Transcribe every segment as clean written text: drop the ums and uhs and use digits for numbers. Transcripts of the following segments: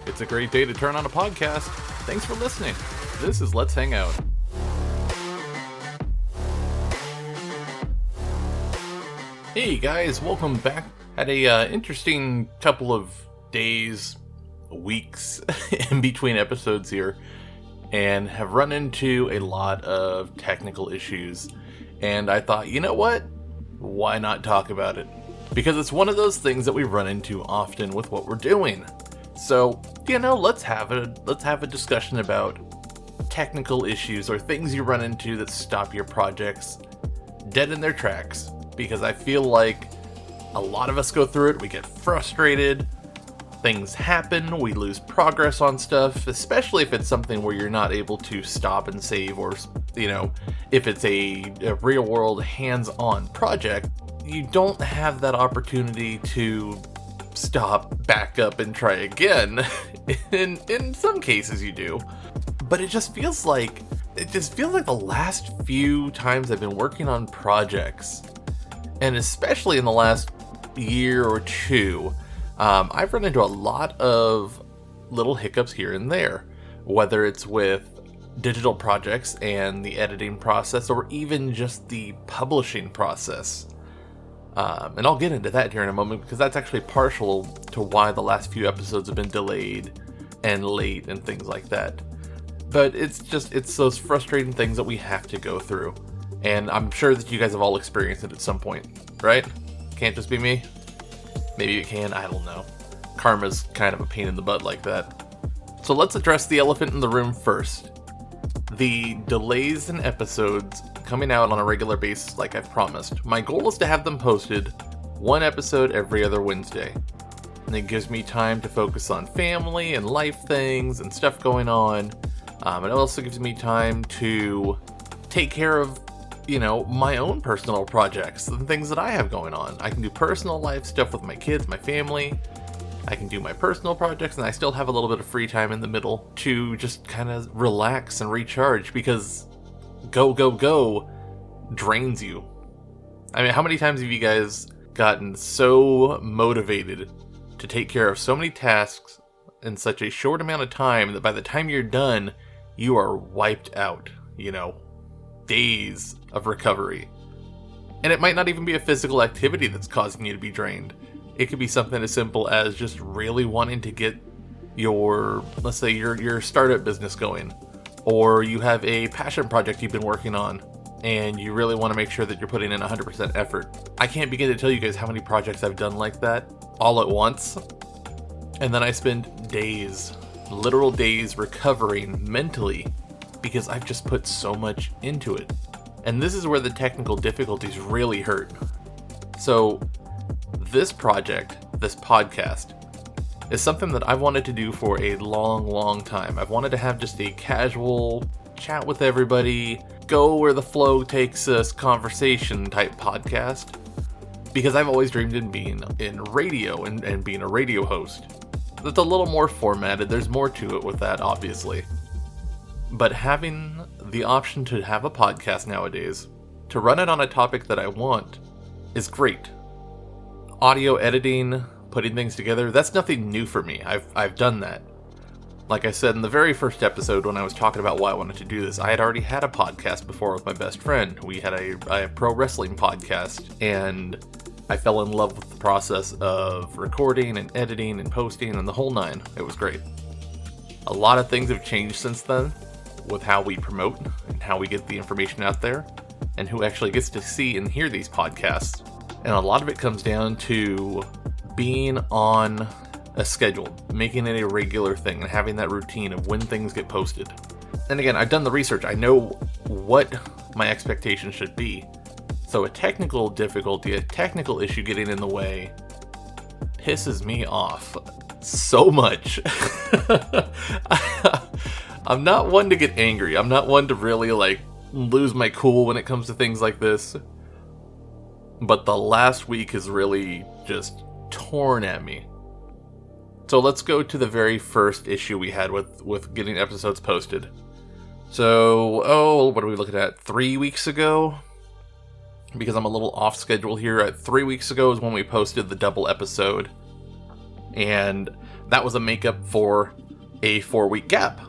It's a great day to turn on a podcast. Thanks for listening. This is Let's Hang Out. Hey guys, welcome back. Had a interesting couple of days, weeks in between episodes here, and have run into a lot of technical issues. And I thought, you know what? Why not talk about it? Because it's one of those things that we run into often with what we're doing. So, let's have a discussion about technical issues or things you run into that stop your projects dead in their tracks. Because I feel like a lot of us go through it, we get frustrated, things happen, we lose progress on stuff, especially if it's something where you're not able to stop and save, or, if it's a real world hands-on project, you don't have that opportunity to stop, back up, and try again. In some cases you do. But it just feels like the last few times I've been working on projects, and especially in the last year or two, I've run into a lot of little hiccups here and there, whether it's with digital projects and the editing process, or even just the publishing process. And I'll get into that here in a moment, because that's actually partial to why the last few episodes have been delayed and late and things like that. But it's those frustrating things that we have to go through. And I'm sure that you guys have all experienced it at some point, right? Can't just be me? Maybe it can, I don't know. Karma's kind of a pain in the butt like that. So let's address the elephant in the room first. The delays in episodes coming out on a regular basis like I've promised. My goal is to have them posted one episode every other Wednesday. And it gives me time to focus on family and life things and stuff going on. It also gives me time to take care of, my own personal projects and things that I have going on. I can do personal life stuff with my kids, my family. I can do my personal projects, and I still have a little bit of free time in the middle to just kind of relax and recharge, because go drains you. I mean, how many times have you guys gotten so motivated to take care of so many tasks in such a short amount of time that by the time you're done, you are wiped out, days of recovery. And it might not even be a physical activity that's causing you to be drained. It could be something as simple as just really wanting to get your, let's say, your startup business going, or you have a passion project you've been working on, and you really want to make sure that you're putting in 100% effort. I can't begin to tell you guys how many projects I've done like that all at once, and then I spend days, literal days, recovering mentally because I've just put so much into it. And this is where the technical difficulties really hurt. So this project, this podcast, is something that I've wanted to do for a long time. I've wanted to have just a casual chat with everybody, go where the flow takes us, conversation type podcast, because I've always dreamed in being in radio and being a radio host. That's a little more formatted, there's more to it with that, obviously. But having the option to have a podcast nowadays, to run it on a topic that I want, is great. Audio editing, putting things together, that's nothing new for me. I've done that. Like I said in the very first episode when I was talking about why I wanted to do this, I had already had a podcast before with my best friend. We had a pro wrestling podcast, and I fell in love with the process of recording and editing and posting and the whole nine. It was great. A lot of things have changed since then with how we promote and how we get the information out there and who actually gets to see and hear these podcasts. And a lot of it comes down to being on a schedule, making it a regular thing, and having that routine of when things get posted. And again, I've done the research. I know what my expectations should be. So a technical difficulty, a technical issue getting in the way pisses me off so much. I'm not one to get angry. I'm not one to really lose my cool when it comes to things like this. But the last week has really just torn at me. So let's go to the very first issue we had with getting episodes posted. So, what are we looking at? 3 weeks ago? Because I'm a little off schedule here. 3 weeks ago is when we posted the double episode. And that was a makeup for a 4-week gap,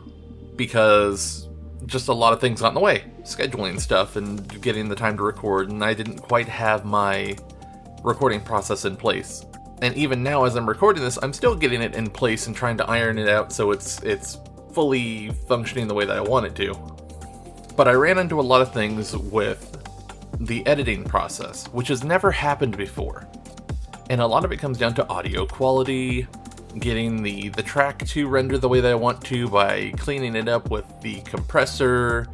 because just a lot of things got in the way, scheduling stuff and getting the time to record, and I didn't quite have my recording process in place. And even now, as I'm recording this, I'm still getting it in place and trying to iron it out so it's fully functioning the way that I want it to. But I ran into a lot of things with the editing process, which has never happened before. And a lot of it comes down to audio quality, getting the track to render the way that I want to by cleaning it up with the compressor,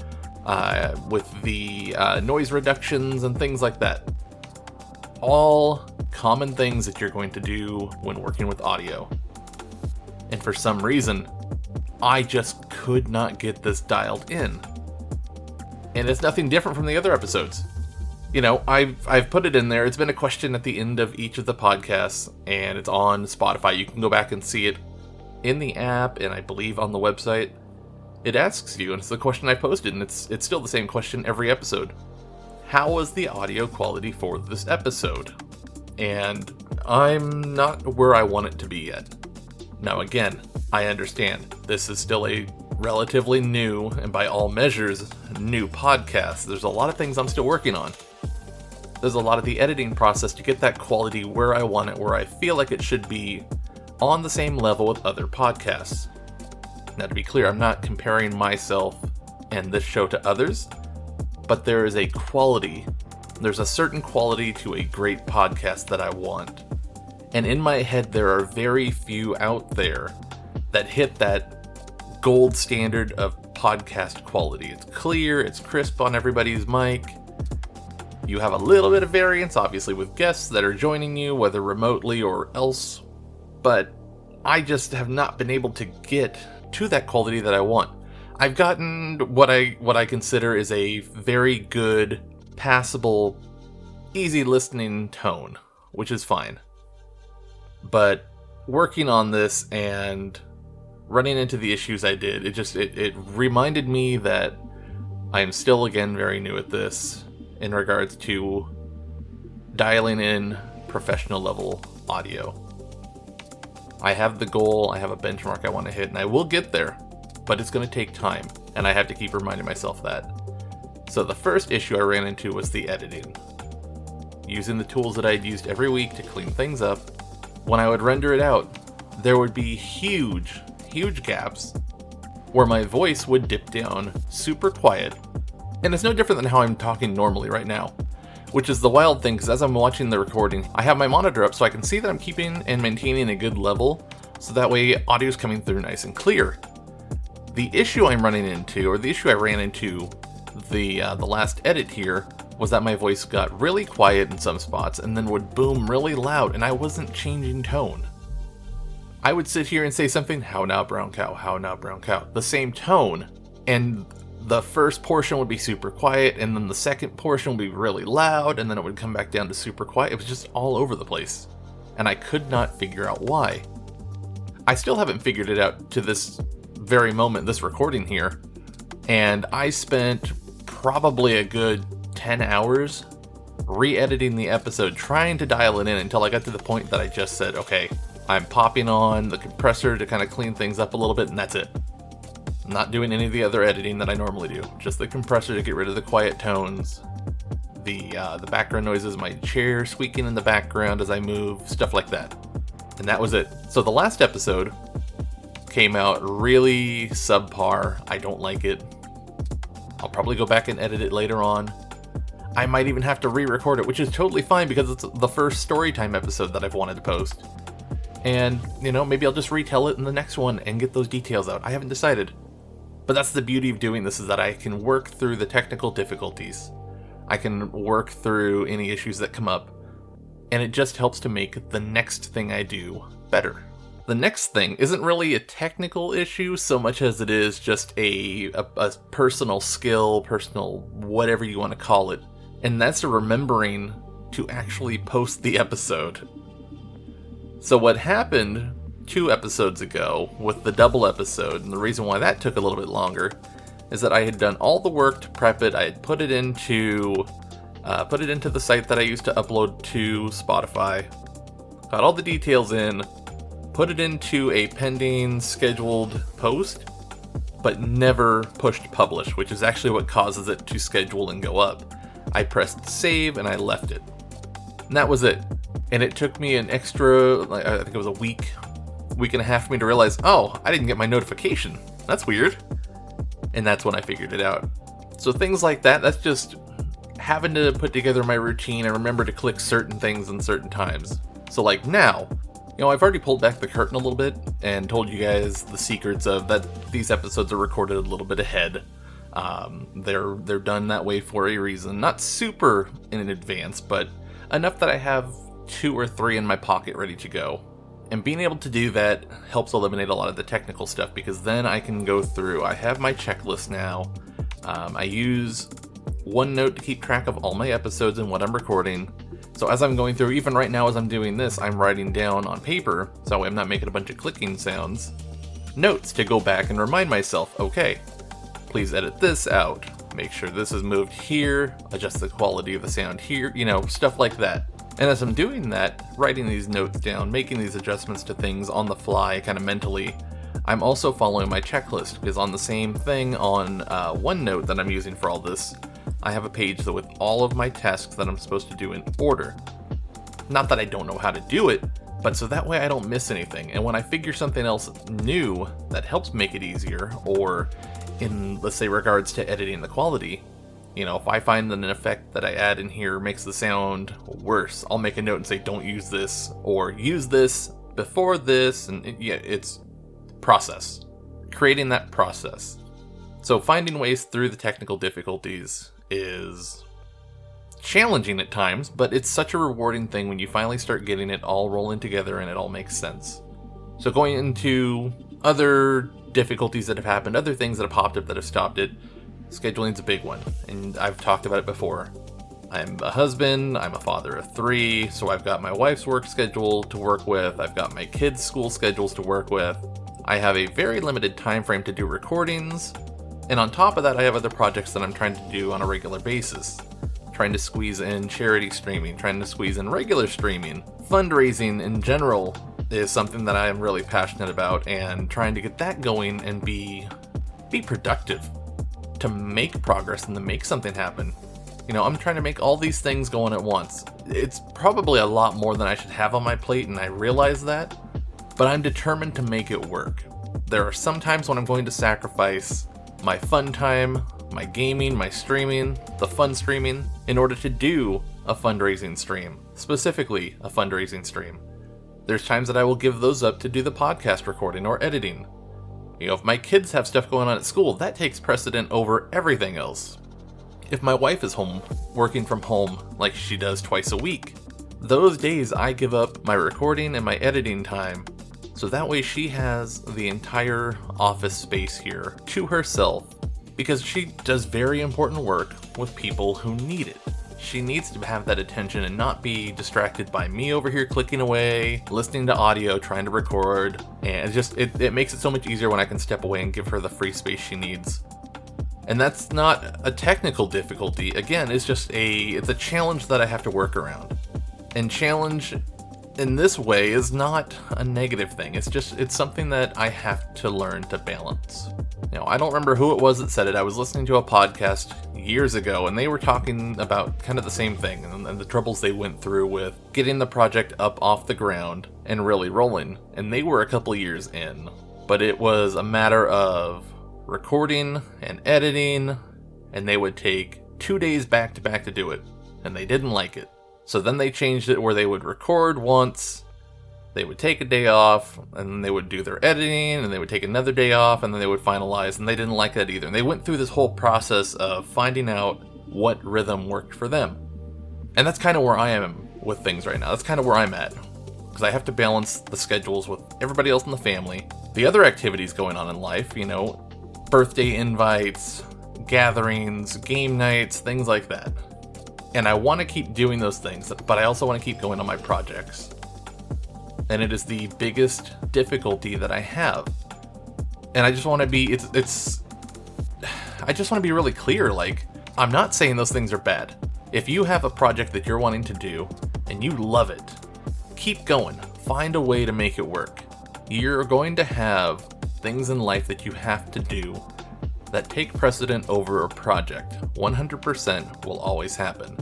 with the noise reductions and things like that. All common things that you're going to do when working with audio. And for some reason, I just could not get this dialed in. And it's nothing different from the other episodes. You know, I've put it in there. It's been a question at the end of each of the podcasts, and it's on Spotify. You can go back and see it in the app, and I believe on the website. It asks you, and it's the question I posted, and it's still the same question every episode. How was the audio quality for this episode? And I'm not where I want it to be yet. Now again, I understand this is still a relatively new, and by all measures, new podcast. There's a lot of things I'm still working on. There's a lot of the editing process to get that quality where I want it, where I feel like it should be, on the same level with other podcasts. Now, to be clear, I'm not comparing myself and this show to others, but there is a quality. There's a certain quality to a great podcast that I want. And in my head, there are very few out there that hit that gold standard of podcast quality. It's clear, it's crisp on everybody's mic. You have a little bit of variance, obviously, with guests that are joining you, whether remotely or else. But I just have not been able to get to that quality that I want. I've gotten what I consider is a very good, passable, easy listening tone, which is fine. But working on this and running into the issues I did, it reminded me that I am still, again, very new at this in regards to dialing in professional level audio. I have the goal, I have a benchmark I want to hit, and I will get there, but it's going to take time, and I have to keep reminding myself that. So the first issue I ran into was the editing. Using the tools that I'd used every week to clean things up, when I would render it out, there would be huge gaps where my voice would dip down super quiet. And it's no different than how I'm talking normally right now, which is the wild thing, because as I'm watching the recording, I have my monitor up so I can see that I'm keeping and maintaining a good level, so that way audio's coming through nice and clear. The issue I'm running into, or the issue I ran into the last edit here, was that my voice got really quiet in some spots and then would boom really loud, and I wasn't changing tone. I would sit here and say something, "How now, brown cow, how now, brown cow," the same tone, and the first portion would be super quiet, and then the second portion would be really loud, and then it would come back down to super quiet. It was just all over the place, and I could not figure out why. I still haven't figured it out to this very moment, this recording here, and I spent probably a good 10 hours re-editing the episode, trying to dial it in until I got to the point that I just said, okay, I'm popping on the compressor to kind of clean things up a little bit, and that's it. I'm not doing any of the other editing that I normally do. Just the compressor to get rid of the quiet tones, the background noises, my chair squeaking in the background as I move, stuff like that. And that was it. So the last episode came out really subpar. I don't like it. I'll probably go back and edit it later on. I might even have to re-record it, which is totally fine because it's the first Storytime episode that I've wanted to post. And, you know, maybe I'll just retell it in the next one and get those details out. I haven't decided. But that's the beauty of doing this, is that I can work through the technical difficulties. I can work through any issues that come up. And it just helps to make the next thing I do better. The next thing isn't really a technical issue so much as it is just a personal skill, personal whatever you want to call it. And that's remembering to actually post the episode. So what happened 2 episodes ago with the double episode, and the reason why that took a little bit longer, is that I had done all the work to prep it. I had put it into the site that I used to upload to Spotify, got all the details in, put it into a pending scheduled post, but never pushed publish, which is actually what causes it to schedule and go up. I pressed save and I left it. And that was it. And it took me an extra, I think it was a week and a half for me to realize, oh, I didn't get my notification. That's weird. And that's when I figured it out. So things like that, that's just having to put together my routine and remember to click certain things in certain times. So like now, I've already pulled back the curtain a little bit and told you guys the secrets of that these episodes are recorded a little bit ahead. They're done that way for a reason. Not super in advance, but enough that I have 2 or 3 in my pocket ready to go. And being able to do that helps eliminate a lot of the technical stuff, because then I can go through. I have my checklist now. I use OneNote to keep track of all my episodes and what I'm recording. So as I'm going through, even right now as I'm doing this, I'm writing down on paper, so I'm not making a bunch of clicking sounds, notes to go back and remind myself, okay, please edit this out. Make sure this is moved here, adjust the quality of the sound here, stuff like that. And as I'm doing that, writing these notes down, making these adjustments to things on the fly, kind of mentally, I'm also following my checklist, because on the same thing on OneNote that I'm using for all this, I have a page with all of my tasks that I'm supposed to do in order. Not that I don't know how to do it, but so that way I don't miss anything. And when I figure something else new that helps make it easier, or in, let's say, regards to editing the quality, if I find that an effect that I add in here makes the sound worse, I'll make a note and say, don't use this, or use this before this, and it's process. Creating that process. So finding ways through the technical difficulties is challenging at times, but it's such a rewarding thing when you finally start getting it all rolling together and it all makes sense. So going into other difficulties that have happened, other things that have popped up that have stopped it, scheduling's a big one, and I've talked about it before. I'm a husband, I'm a father of 3, so I've got my wife's work schedule to work with, I've got my kids' school schedules to work with, I have a very limited time frame to do recordings, and on top of that I have other projects that I'm trying to do on a regular basis. Trying to squeeze in charity streaming, trying to squeeze in regular streaming. Fundraising in general is something that I am really passionate about, and trying to get that going and be productive. To make progress and to make something happen. I'm trying to make all these things going at once. It's probably a lot more than I should have on my plate, and I realize that, but I'm determined to make it work. There are some times when I'm going to sacrifice my fun time, my gaming, my streaming, the fun streaming, in order to do a fundraising stream. Specifically, a fundraising stream. There's times that I will give those up to do the podcast recording or editing. If my kids have stuff going on at school, that takes precedent over everything else. If my wife is home, working from home like she does twice a week, those days I give up my recording and my editing time, so that way she has the entire office space here to herself, because she does very important work with people who need it. She needs to have that attention and not be distracted by me over here clicking away, listening to audio, trying to record, and it makes it so much easier when I can step away and give her the free space she needs. And that's not a technical difficulty. Again, it's a challenge that I have to work around. And challenge in this way is not a negative thing. It's something that I have to learn to balance. I don't remember who it was that said it. I was listening to a podcast years ago, and they were talking about kind of the same thing and the troubles they went through with getting the project up off the ground and really rolling. And they were a couple years in, but it was a matter of recording and editing, and they would take 2 days back to back to do it, and they didn't like it. So then they changed it where they would record once, they would take a day off, and then they would do their editing, and they would take another day off, and then they would finalize, and they didn't like that either. And they went through this whole process of finding out what rhythm worked for them. And that's kind of where I am with things right now. That's kind of where I'm at, because I have to balance the schedules with everybody else in the family, the other activities going on in life, birthday invites, gatherings, game nights, things like that. And I want to keep doing those things, but I also want to keep going on my projects. And it is the biggest difficulty that I have. And I just want to be, I just want to be really clear, I'm not saying those things are bad. If you have a project that you're wanting to do, and you love it, keep going. Find a way to make it work. You're going to have things in life that you have to do that take precedent over a project. 100% will always happen.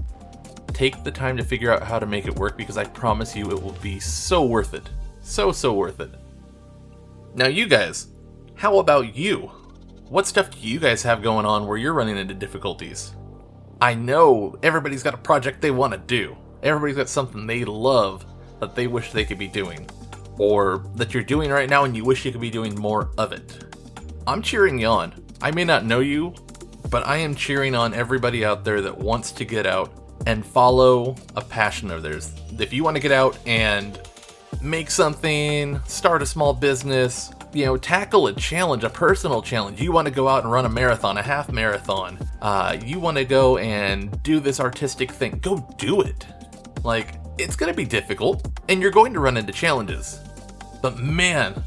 Take the time to figure out how to make it work, because I promise you it will be so worth it. So worth it. Now you guys, how about you? What stuff do you guys have going on where you're running into difficulties? I know everybody's got a project they want to do. Everybody's got something they love that they wish they could be doing. Or that you're doing right now and you wish you could be doing more of it. I'm cheering you on. I may not know you, but I am cheering on everybody out there that wants to get out and follow a passion of theirs. If you want to get out and make something, start a small business, tackle a challenge, a personal challenge. You want to go out and run a marathon, a half marathon. You want to go and do this artistic thing. Go do it. It's going to be difficult, and you're going to run into challenges. But man,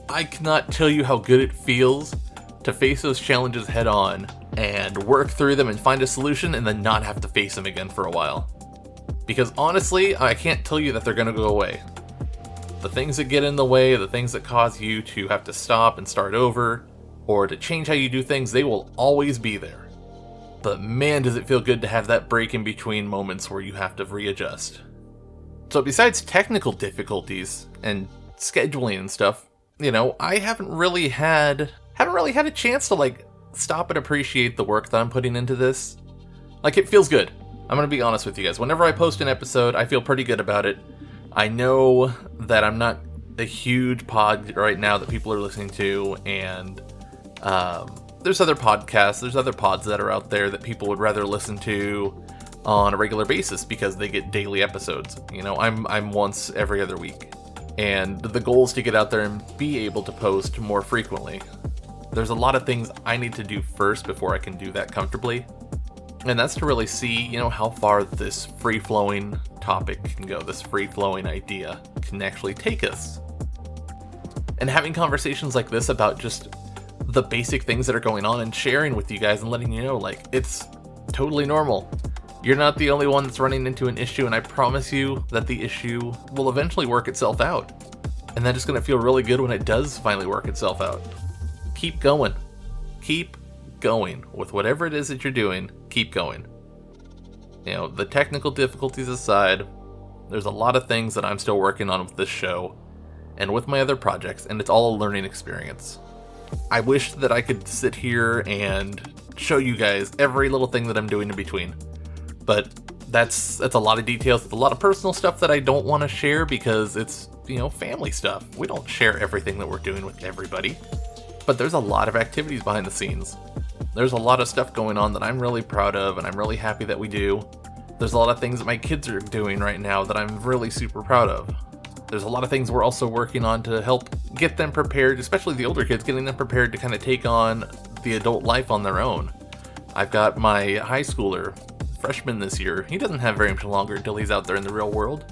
I cannot tell you how good it feels to face those challenges head on and work through them and find a solution and then not have to face them again for a while. Because honestly, I can't tell you that they're going to go away. The things that get in the way, the things that cause you to have to stop and start over, or to change how you do things, they will always be there. But man, does it feel good to have that break in between moments where you have to readjust. So besides technical difficulties and scheduling and stuff, I haven't really had a chance to stop and appreciate the work that I'm putting into this. It feels good. I'm gonna be honest with you guys. Whenever I post an episode, I feel pretty good about it. I know that I'm not a huge pod right now that people are listening to, and there's other podcasts, there's other pods that are out there that people would rather listen to on a regular basis because they get daily episodes. I'm once every other week, and the goal is to get out there and be able to post more frequently. There's a lot of things I need to do first before I can do that comfortably, and that's to really see, how far this free-flowing topic can go, this free-flowing idea can actually take us. And having conversations like this about just the basic things that are going on and sharing with you guys and letting you know, it's totally normal. You're not the only one that's running into an issue, and I promise you that the issue will eventually work itself out. And then it's going to feel really good when it does finally work itself out. Keep going. Keep going. With whatever it is that you're doing, keep going. The technical difficulties aside, there's a lot of things that I'm still working on with this show and with my other projects, and it's all a learning experience. I wish that I could sit here and show you guys every little thing that I'm doing in between. But that's a lot of details. It's a lot of personal stuff that I don't want to share because it's, family stuff. We don't share everything that we're doing with everybody. But there's a lot of activities behind the scenes. There's a lot of stuff going on that I'm really proud of and I'm really happy that we do. There's a lot of things that my kids are doing right now that I'm really super proud of. There's a lot of things we're also working on to help get them prepared, especially the older kids, getting them prepared to kind of take on the adult life on their own. I've got my high schooler, freshman this year. He doesn't have very much longer until he's out there in the real world.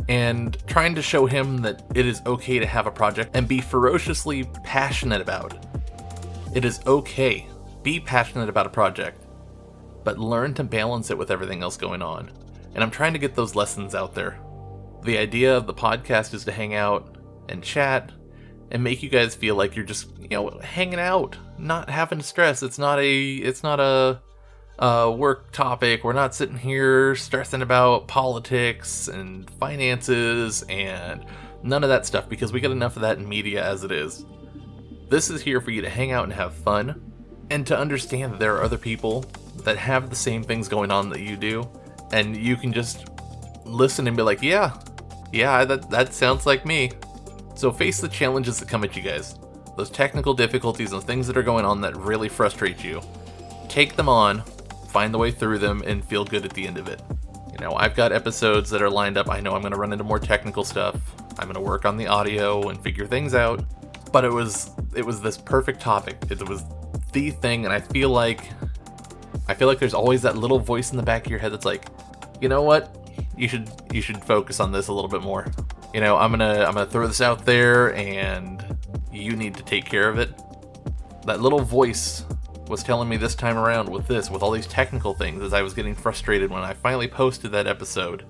And trying to show him that it is okay to have a project and be ferociously passionate about it. It is okay. Be passionate about a project, but learn to balance it with everything else going on. And I'm trying to get those lessons out there. The idea of the podcast is to hang out and chat and make you guys feel like you're just, hanging out, not having stress. It's not a work topic. We're not sitting here stressing about politics and finances and none of that stuff, because we get enough of that in media as it is. This is here for you to hang out and have fun, and to understand that there are other people that have the same things going on that you do, and you can just listen and be like, yeah, that sounds like me. So face the challenges that come at you guys. Those technical difficulties and things that are going on that really frustrate you. Take them on, find the way through them, and feel good at the end of it. I've got episodes that are lined up. I know I'm going to run into more technical stuff. I'm going to work on the audio and figure things out. But it was this perfect topic. It was the thing, and I feel like there's always that little voice in the back of your head that's like, you know what? You should focus on this a little bit more. I'm gonna throw this out there, and you need to take care of it. That little voice was telling me this time around with all these technical things, as I was getting frustrated when I finally posted that episode,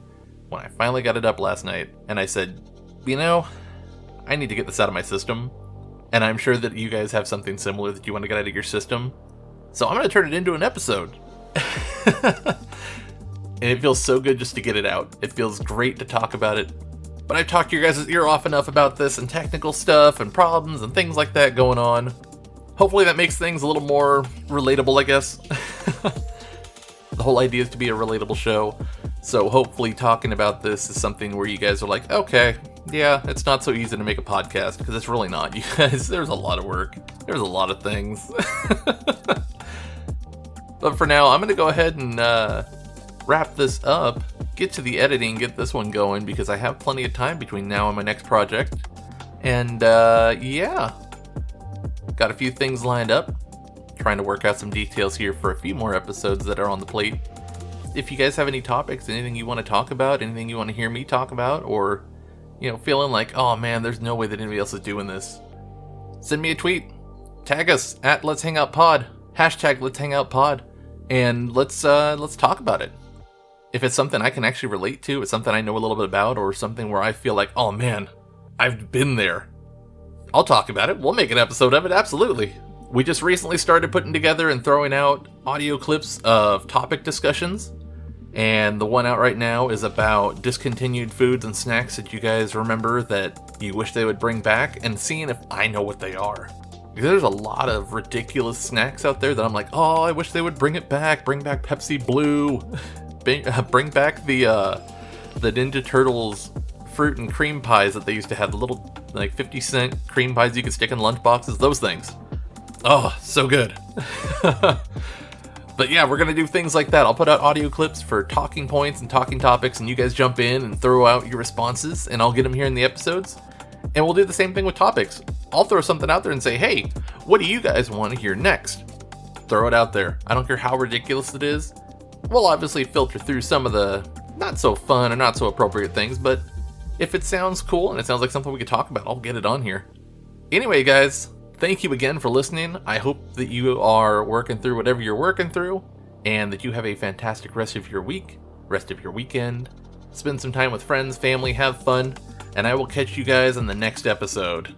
when I finally got it up last night, and I said, I need to get this out of my system. And I'm sure that you guys have something similar that you want to get out of your system. So I'm going to turn it into an episode. And it feels so good just to get it out. It feels great to talk about it. But I've talked to your guys' ear off enough about this and technical stuff and problems and things like that going on. Hopefully that makes things a little more relatable, I guess. The whole idea is to be a relatable show. So hopefully talking about this is something where you guys are like, okay, yeah, it's not so easy to make a podcast, because it's really not. You guys, there's a lot of work. There's a lot of things. But for now, I'm going to go ahead and wrap this up, get to the editing, get this one going, because I have plenty of time between now and my next project. And yeah, got a few things lined up. Trying to work out some details here for a few more episodes that are on the plate. If you guys have any topics, anything you want to talk about, anything you want to hear me talk about, or, you know, feeling like, oh man, there's no way that anybody else is doing this, send me a tweet. Tag us at Let's Hang Out Pod. Hashtag Let's Hang Out Pod. And let's talk about it. If it's something I can actually relate to, it's something I know a little bit about, or something where I feel like, oh man, I've been there, I'll talk about it. We'll make an episode of it, absolutely. We just recently started putting together and throwing out audio clips of topic discussions. And the one out right now is about discontinued foods and snacks that you guys remember that you wish they would bring back, and seeing if I know what they are. Because there's a lot of ridiculous snacks out there that I'm like, oh, I wish they would bring it back. Bring back Pepsi Blue. Bring back the Ninja Turtles fruit and cream pies that they used to have. The little, like, 50-cent cream pies you could stick in lunch boxes. Those things. Oh, so good. But yeah, we're going to do things like that. I'll put out audio clips for talking points and talking topics, and you guys jump in and throw out your responses, and I'll get them here in the episodes. And we'll do the same thing with topics. I'll throw something out there and say, hey, what do you guys want to hear next? Throw it out there. I don't care how ridiculous it is. We'll obviously filter through some of the not so fun or not so appropriate things, but if it sounds cool and it sounds like something we could talk about, I'll get it on here. Anyway, guys, thank you again for listening. I hope that you are working through whatever you're working through, and that you have a fantastic rest of your week, rest of your weekend. Spend some time with friends, family, have fun, and I will catch you guys in the next episode.